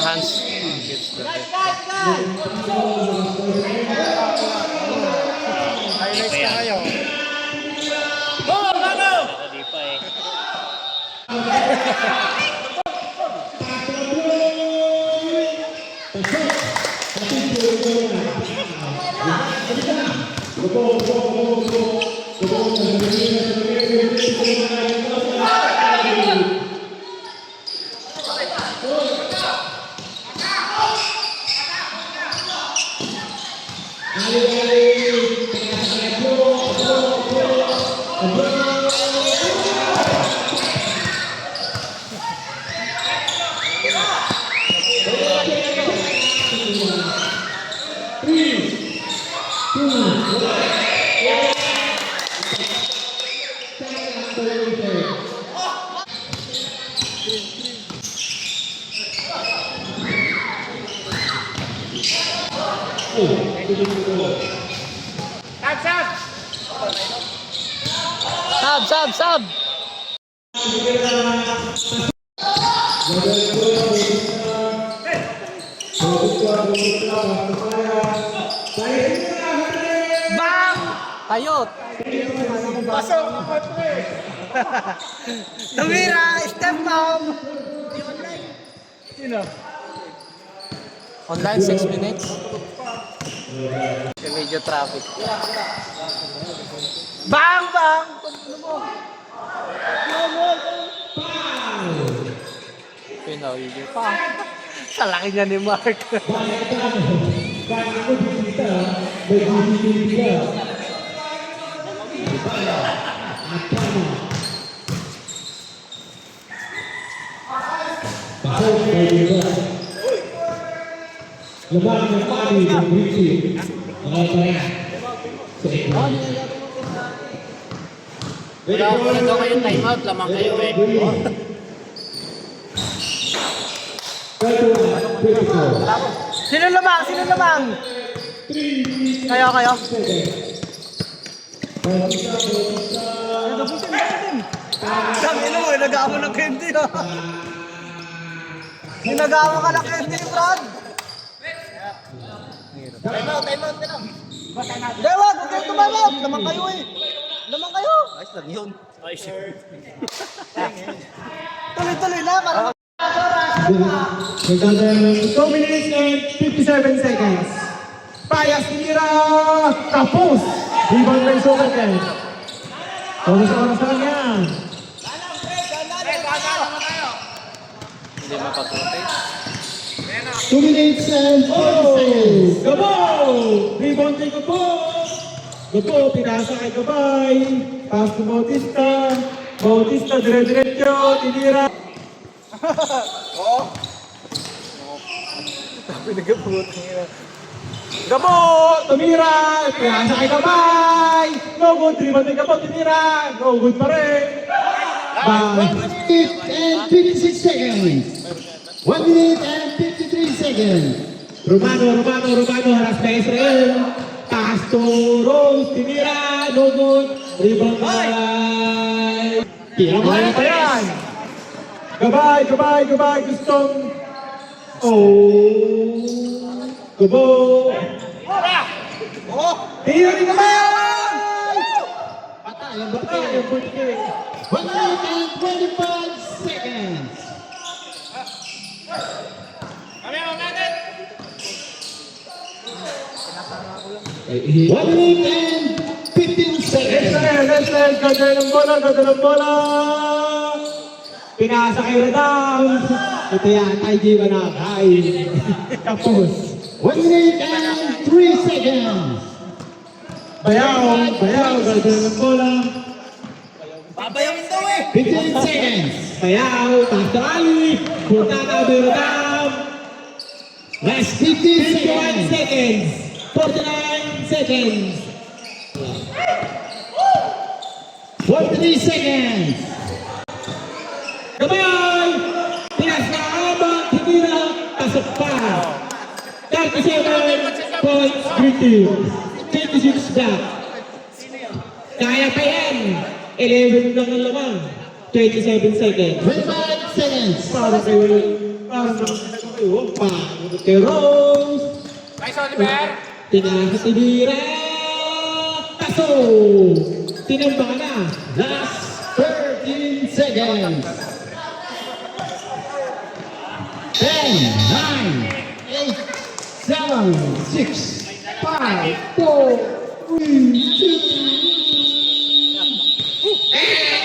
Hans. Highlights na kayo. Hindi pa eh. Sab! Bang! Tayot! Pasok! Tumira! Step down! Sino? Online 6 minutes. Medyo traffic. Bang! Pinawili pa. Sa laki niya ni Mark. Lemah yang tadi berisi Ito kayo time out, lamang kayo eh. Sino lamang? Kayo? Sabi mo, nag-aamo ng candy ah. Ginagawa ka ng candy, Brad. Time out na lang. Dewa, huwag kayo tumawag. Lamang kayo eh. Ayos lang yun. Tuloy-tuloy na, para 2 minutes and 57 seconds. Payas tira tapos. Rebound by Soberken. Tapos oras na lang yan. Hindi mapag-rotate. 2 minutes and 40 seconds. Gabo! Rebound kay Gabo. Gabo, pinasa kay Gabay. Pass to Bautista. Bautista, dire-diretso. Tinira. Pinagabutang yun. Gabo! Tumira! Pinasa kay Gabay. No good. Rebound kay Gabo. Tinira. No good pa rin. By 1 minute and 56 seconds. 1 minute and 53 seconds. Romano, haras kay Israel. Pass to Rose, tinira, no good. Rebound by... Tira mo na pa yan. Gabay, gustong... Oh... Gabo! Tira ni Gabay! Patay ang birthday. 1 minute and 25 seconds. 1 minute and 15 seconds. Lester, ganda ng bola. Pinasa kay Radam. Ito yan, IG Banag. Tapos, 1 minute and 3 seconds. Bayaw, ganda ng bola. Babayawin daw eh! 15 seconds. Bayaw, Pastor Ali. Punta na Radam. Last 15 seconds. 49 seconds. 43 seconds. Gabay! Tinas na habang hindi na pasok pa. 37 points green team. 26 back. Kaya pa yan. 11 lang ang lamang. 27 seconds. 25 seconds. Para kayo. Kay Rose. Nice, Oliver. Tinasa si Bira. Taso. Tinamba ka na. Last 13 seconds. 10, 9, 8, 7, 6, 5, 4, 3, 2, and